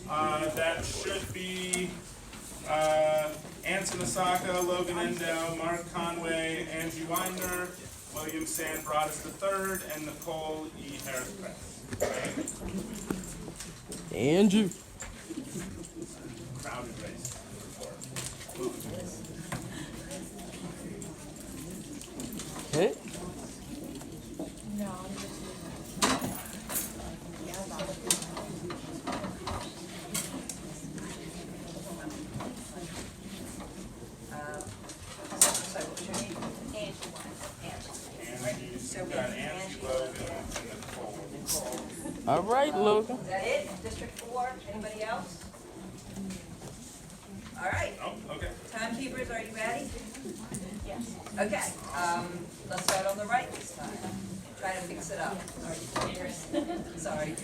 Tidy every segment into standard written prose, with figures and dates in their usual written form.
That should be Anson Osaka, Logan Endo, Mark Conway, Angie Winder, William Sand Broadus III, and Nicole E. Harris Press. Andrew. Crowded race. Okay. All right, Logan. Is that it? District 4? Anybody else? All right. Oh, okay. Timekeepers, are you ready? Yes. Okay. Let's start on the right this time. Try to fix it up. Sorry.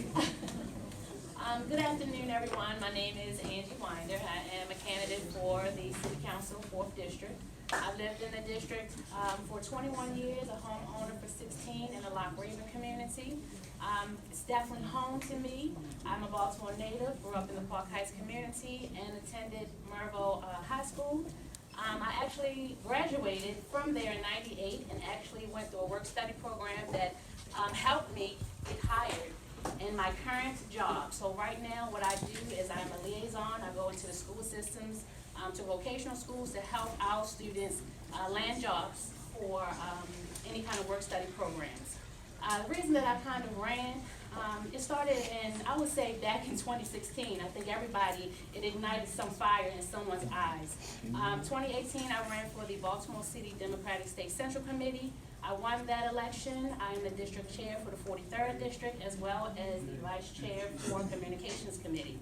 Good afternoon, everyone. My name is Angie Winder. I am a candidate for the City Council 4th District. I've lived in the district for 21 years, a homeowner for 16 in the Lock Raven community. It's definitely home to me. I'm a Baltimore native, grew up in the Park Heights community, and attended Mervo High School. I actually graduated from there in '98 and actually went through a work-study program that helped me get hired in my current job. So right now what I do is I'm a liaison. I go into the school systems, to vocational schools to help our students land jobs for any kind of work-study programs. The reason that I kind of ran, it started in, I would say back in 2016. I think it ignited some fire in someone's eyes. 2018, I ran for the Baltimore City Democratic State Central Committee. I won that election. I am the district chair for the 43rd District, as well as the vice chair for Communications Committee.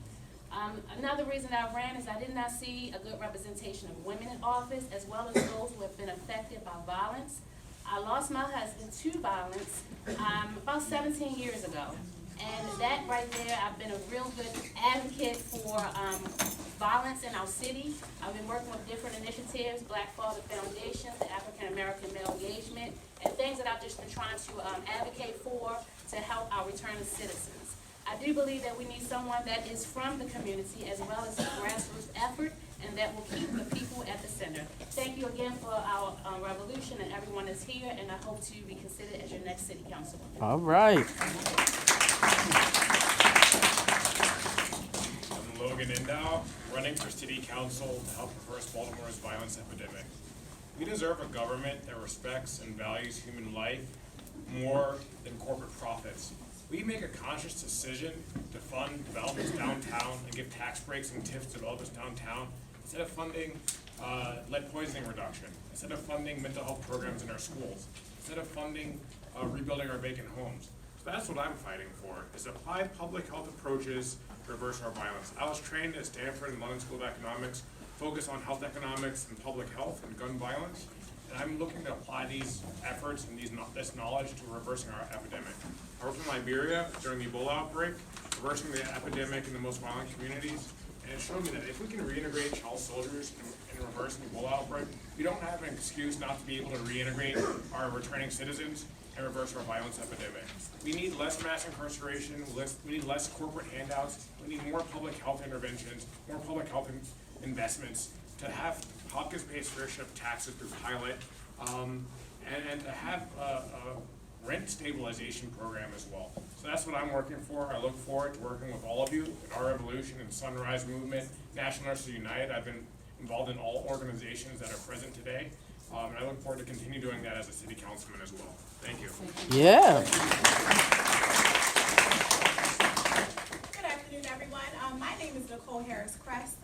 Another reason I ran is I did not see a good representation of women in office, as well as those who have been affected by violence. I lost my husband to violence about 17 years ago. And that right there, I've been a real good advocate for violence in our city. I've been working with different initiatives, Black Father Foundation, the African American Male Engagement, and things that I've just been trying to advocate for to help our returning citizens. I do believe that we need someone that is from the community as well as a grassroots effort, and that will keep the people at the center. Thank you again for our revolution, and everyone is here, and I hope to be considered as your next city councilman. All right. I'm Logan Indow, running for city council to help reverse Baltimore's violence epidemic. We deserve a government that respects and values human life more than corporate profits. We make a conscious decision to fund developments downtown and give tax breaks and tips to developments downtown instead of funding lead poisoning reduction, instead of funding mental health programs in our schools, instead of funding rebuilding our vacant homes. So that's what I'm fighting for, is apply public health approaches to reverse our violence. I was trained at Stanford and London School of Economics, focused on health economics and public health and gun violence. And I'm looking to apply these efforts and this knowledge to reversing our epidemic. I worked in Liberia during the Ebola outbreak, reversing the epidemic in the most violent communities, and it showed me that if we can reintegrate child soldiers and reverse the Ebola outbreak, we don't have an excuse not to be able to reintegrate our returning citizens and reverse our violence epidemic. We need less mass incarceration, we need less corporate handouts, we need more public health interventions, more public health investments, to have caucus-based fair share of taxes through pilot, and to have a rent stabilization program as well. So that's what I'm working for. I look forward to working with all of you in our revolution and Sunrise Movement, National Nurses United. I've been involved in all organizations that are present today, and I look forward to continue doing that as a city councilman as well. Thank you. Yeah. Good afternoon, everyone. My name is Nicole Harris Crest.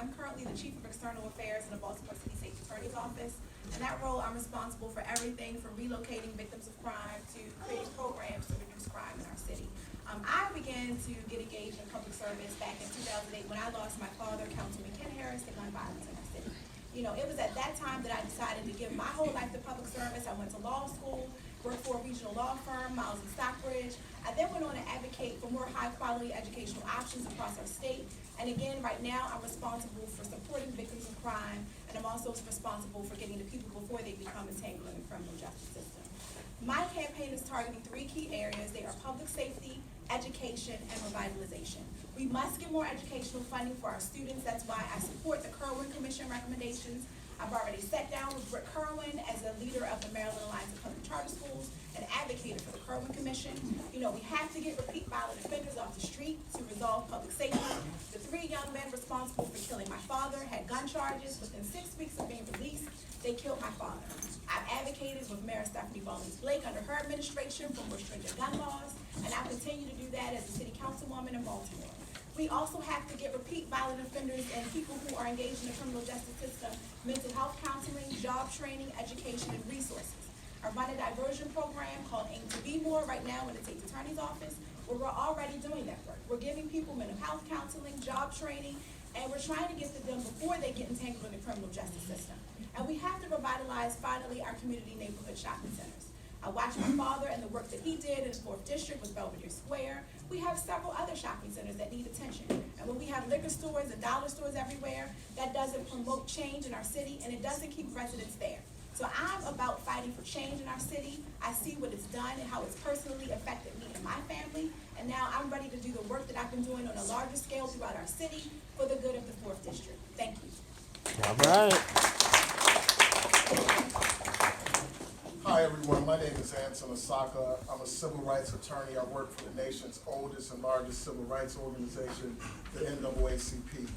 I'm currently the Chief of External Affairs in the Baltimore City State Attorney's Office. In that role, I'm responsible for everything from relocating victims of crime to creating programs to reduce crime in our city. I began to get engaged in public service back in 2008 when I lost my father, Councilman Ken Harris, to gun violence in our city. You know, it was at that time that I decided to give my whole life to public service. I went to law school, worked for a regional law firm, Miles and Stockbridge. I then went on to advocate for more high-quality educational options across our state. And again, right now, I'm responsible for supporting victims of crime, and I'm also responsible for getting the people before they become entangled in the criminal justice system. My campaign is targeting 3 key areas. They are public safety, education, and revitalization. We must get more educational funding for our students. That's why I support the Kerwin Commission recommendations. I've already sat down with Rick Kerwin as a leader of the Maryland Alliance of Public Charter Schools and advocated for the Kerwin Commission. You know, we have to get repeat violent offenders off the street to resolve public safety. The 3 young men responsible for killing my father had gun charges. Within 6 weeks of being released, they killed my father. I've advocated with Mayor Stephanie Bowles-Blake under her administration for more stringent gun laws, and I'll continue to do that as a city councilwoman in Baltimore. We also have to get repeat violent offenders and people who are engaged in the criminal justice system mental health counseling, job training, education, and resources. I run a diversion program called Aim to Be More right now in the State's Attorney's Office, where we're already doing that work. We're giving people mental health counseling, job training, and we're trying to get to them before they get entangled in the criminal justice system. And we have to revitalize, finally, our community neighborhood shopping centers. I watched my father and the work that he did in his 4th district with Belvedere Square. We have several other shopping centers that need attention. And when we have liquor stores and dollar stores everywhere, that doesn't promote change in our city and it doesn't keep residents there. So I'm about fighting for change in our city. I see what it's done and how it's personally affected me and my family. And now I'm ready to do the work that I've been doing on a larger scale throughout our city for the good of the 4th district. Thank you. All right. Hi everyone, my name is Anson Osaka. I'm a civil rights attorney. I work for the nation's oldest and largest civil rights organization, the NAACP.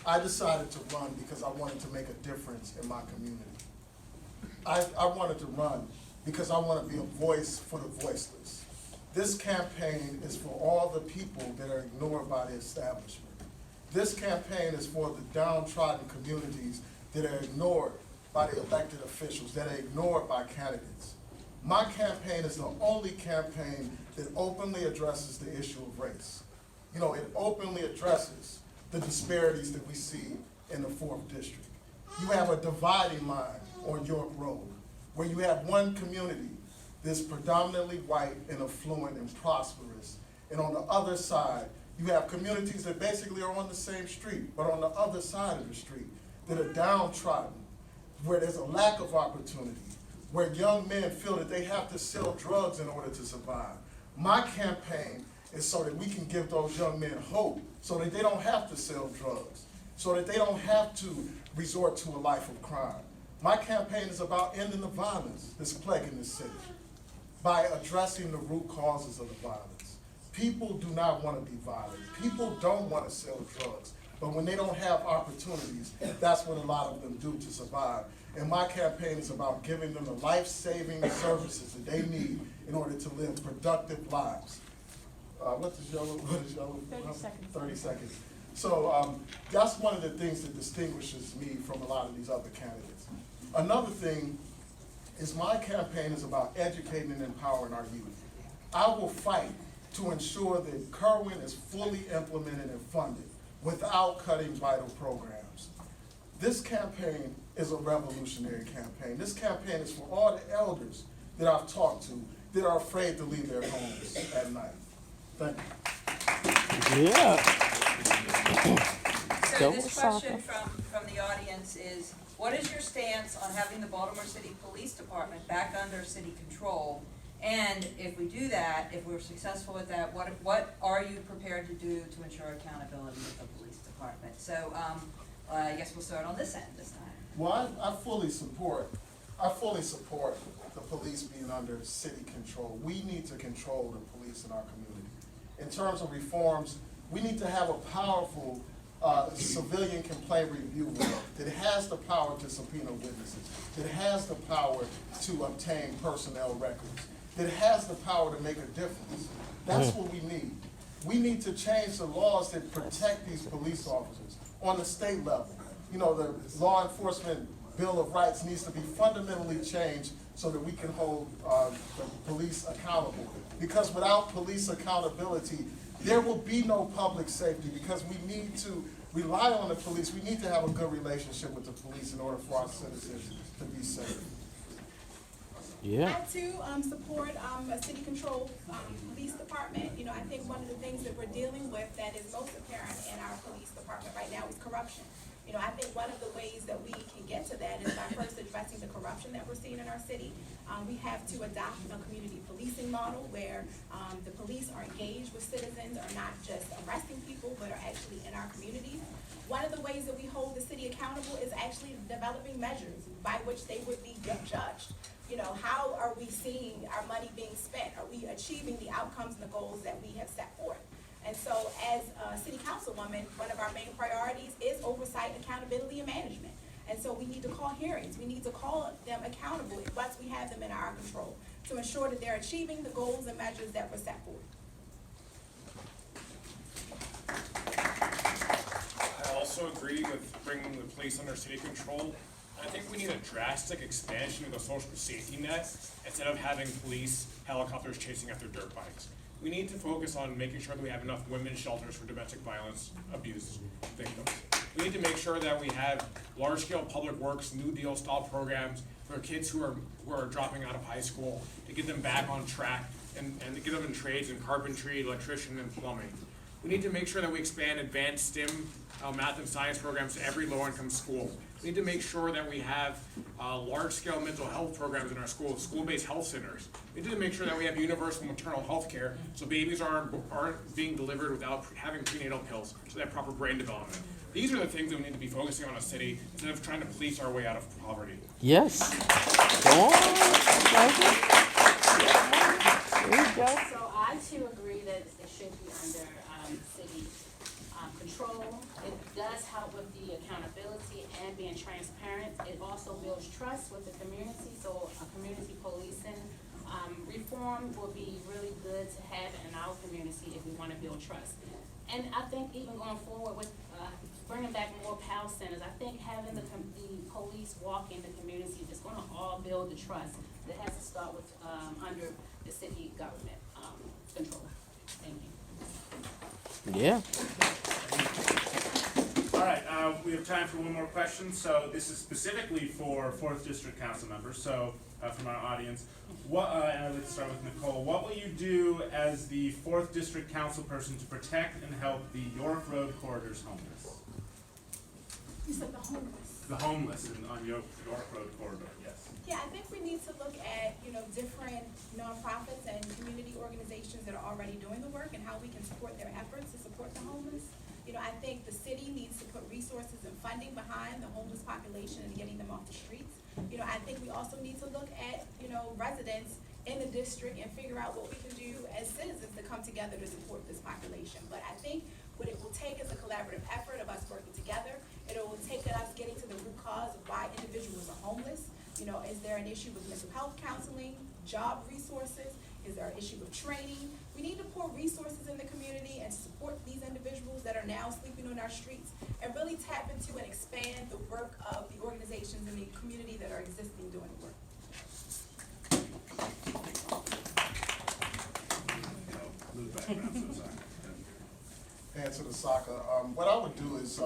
I decided to run because I wanted to make a difference in my community. I wanted to run because I want to be a voice for the voiceless. This campaign is for all the people that are ignored by the establishment. This campaign is for the downtrodden communities that are ignored by the elected officials, that are ignored by candidates. My campaign is the only campaign that openly addresses the issue of race. You know, it openly addresses the disparities that we see in the 4th district. You have a dividing line on York Road, where you have one community that's predominantly white and affluent and prosperous, and on the other side, you have communities that basically are on the same street, but on the other side of the street, that are downtrodden, where there's a lack of opportunity, where young men feel that they have to sell drugs in order to survive. My campaign is so that we can give those young men hope, so that they don't have to sell drugs, so that they don't have to resort to a life of crime. My campaign is about ending the violence that's plaguing this city by addressing the root causes of the violence. People do not want to be violent. People don't want to sell drugs. But when they don't have opportunities, that's what a lot of them do to survive. And my campaign is about giving them the life-saving services that they need in order to live productive lives. What is yellow? 30 seconds. 30 seconds. So that's one of the things that distinguishes me from a lot of these other candidates. Another thing is my campaign is about educating and empowering our youth. I will fight to ensure that Kerwin is fully implemented and funded without cutting vital programs. This campaign is a revolutionary campaign. This campaign is for all the elders that I've talked to that are afraid to leave their homes at night. Thank you. Yeah. So this question from the audience is, what is your stance on having the Baltimore City Police Department back under city control? And if we do that, if we're successful with that, what are you prepared to do to ensure accountability with the police department? So I guess we'll start on this end this time. Well, I fully support the police being under city control. We need to control the police in our community. In terms of reforms, we need to have a powerful civilian complaint review board that has the power to subpoena witnesses, that has the power to obtain personnel records, that has the power to make a difference. That's what we need. We need to change the laws that protect these police officers on the state level. You know, the Law Enforcement Bill of Rights needs to be fundamentally changed so that we can hold the police accountable. Because without police accountability, there will be no public safety, because we need to rely on the police. We need to have a good relationship with the police in order for our citizens to be safe. Yeah. I too support a city controlled police department. You know, I think one of the things that we're dealing with that is most apparent in our police department right now is corruption. You know, I think one of the ways that we can get to that is by first addressing the corruption that we're seeing in our city. We have to adopt a community policing model where the police are engaged with citizens, are not just arresting people, but are actually in our communities. One of the ways that we hold the city accountable is actually developing measures by which they would be judged. You know, how are we seeing our money being spent? Are we achieving the outcomes and the goals that we have set forth? And so as a city councilwoman, one of our main priorities is oversight, accountability, and management. And so we need to call hearings. We need to call them accountable once we have them in our control to ensure that they're achieving the goals and measures that were set forth. I also agree with bringing the police under city control. I think we need a drastic expansion of the social safety net instead of having police helicopters chasing after dirt bikes. We need to focus on making sure that we have enough women's shelters for domestic violence abuse victims. We need to make sure that we have large-scale public works, New Deal style programs for kids who are dropping out of high school to get them back on track and to get them in trades in carpentry, electrician, and plumbing. We need to make sure that we expand advanced STEM math and science programs to every low-income school. We need to make sure that we have large-scale mental health programs in our schools, school-based health centers. We need to make sure that we have universal maternal health care so babies aren't being delivered without having prenatal pills, so they have proper brain development. These are the things that we need to be focusing on as a city instead of trying to police our way out of poverty. Yes. Go on. There you go. So I too agree that it should be under city control. It does help with the accountability and being transparent. It also builds trust with the community, so a community policing reform will be really good to have in our community if we want to build trust. And I think even going forward with bringing back more PAL centers, I think having the police walk in the community is going to all build the trust. That has to start with under the city government control. Thank you. Yeah. All right, we have time for one more question. So this is specifically for 4th District Council members, so from our audience. And I'd like to start with Nicole. What will you do as the 4th District Council person to protect and help the York Road corridor's homeless? You said the homeless. The homeless on York Road corridor, yes. Yeah, I think we need to look at, you know, different nonprofits and community organizations that are already doing the work and how we can support their efforts to support the homeless. You know, I think the city needs to put resources and funding behind the homeless population and getting them off the streets. You know, I think we also need to look at, you know, residents in the district and figure out what we can do as citizens to come together to support this population. But I think what it will take is a collaborative effort of us working together. It will take us getting to the root cause of why individuals are homeless. You know, is there an issue with mental health counseling, job resources? Is there an issue with training? We need to pour resources in the community and support these individuals that are now sleeping on our streets and really tap into and expand the work of the organizations in the community that are existing doing the work. Move background, so sorry. Answer the soccer. What I would do is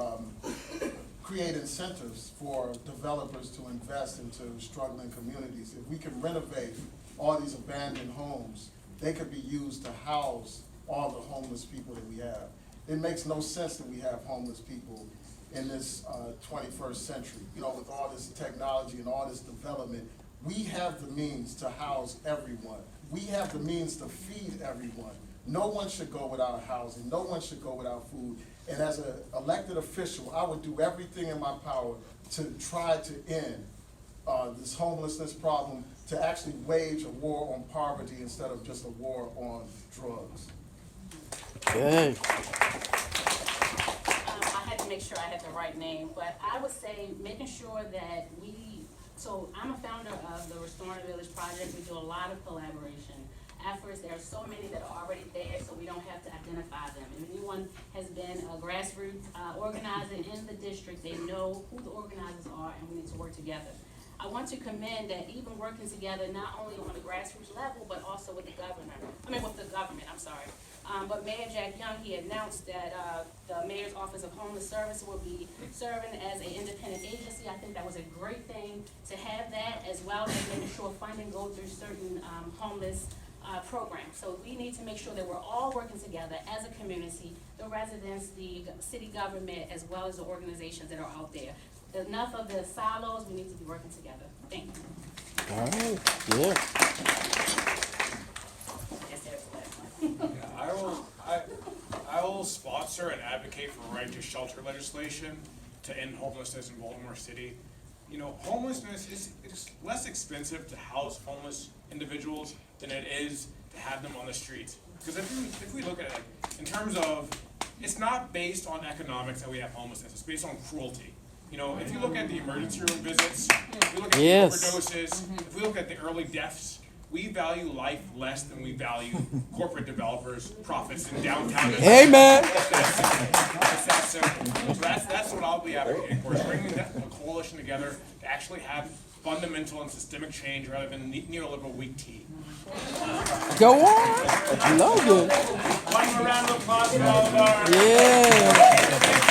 create incentives for developers to invest into struggling communities. If we can renovate all these abandoned homes, they could be used to house all the homeless people that we have. It makes no sense that we have homeless people in this 21st century. You know, with all this technology and all this development, we have the means to house everyone. We have the means to feed everyone. No one should go without housing. No one should go without food. And as an elected official, I would do everything in my power to try to end this homelessness problem, to actually wage a war on poverty instead of just a war on drugs. Good. I had to make sure I had the right name, but I would say making sure that so I'm a founder of the Restoring the Village Project. We do a lot of collaboration efforts. There are so many that are already there, so we don't have to identify them. If anyone has been a grassroots organizer in the district, they know who the organizers are, and we need to work together. I want to commend that even working together, not only on the grassroots level, but also with the government, I'm sorry. But Mayor Jack Young, he announced that the Mayor's Office of Homeless Service will be serving as an independent agency. I think that was a great thing to have that, as well as making sure funding goes through certain homeless programs. So we need to make sure that we're all working together as a community, the residents, the city government, as well as the organizations that are out there. Enough of the silos, we need to be working together. Thank you. All right. Good. Yes, there's the last one. Yeah, I will sponsor and advocate for right to shelter legislation to end homelessness in Baltimore City. You know, homelessness it's less expensive to house homeless individuals than it is to have them on the streets. Because if we look at it in terms of, it's not based on economics that we have homelessness, it's based on cruelty. You know, if you look at the emergency room visits, if we look at Yes. the overdoses, if we look at the early deaths, we value life less than we value corporate developers' profits in downtown. Amen. It's that simple. So that's what I'll be advocating for, is bringing a coalition together to actually have fundamental and systemic change rather than neoliberal weak tea. Go on. Love it. One more round of applause for all of our. Yeah.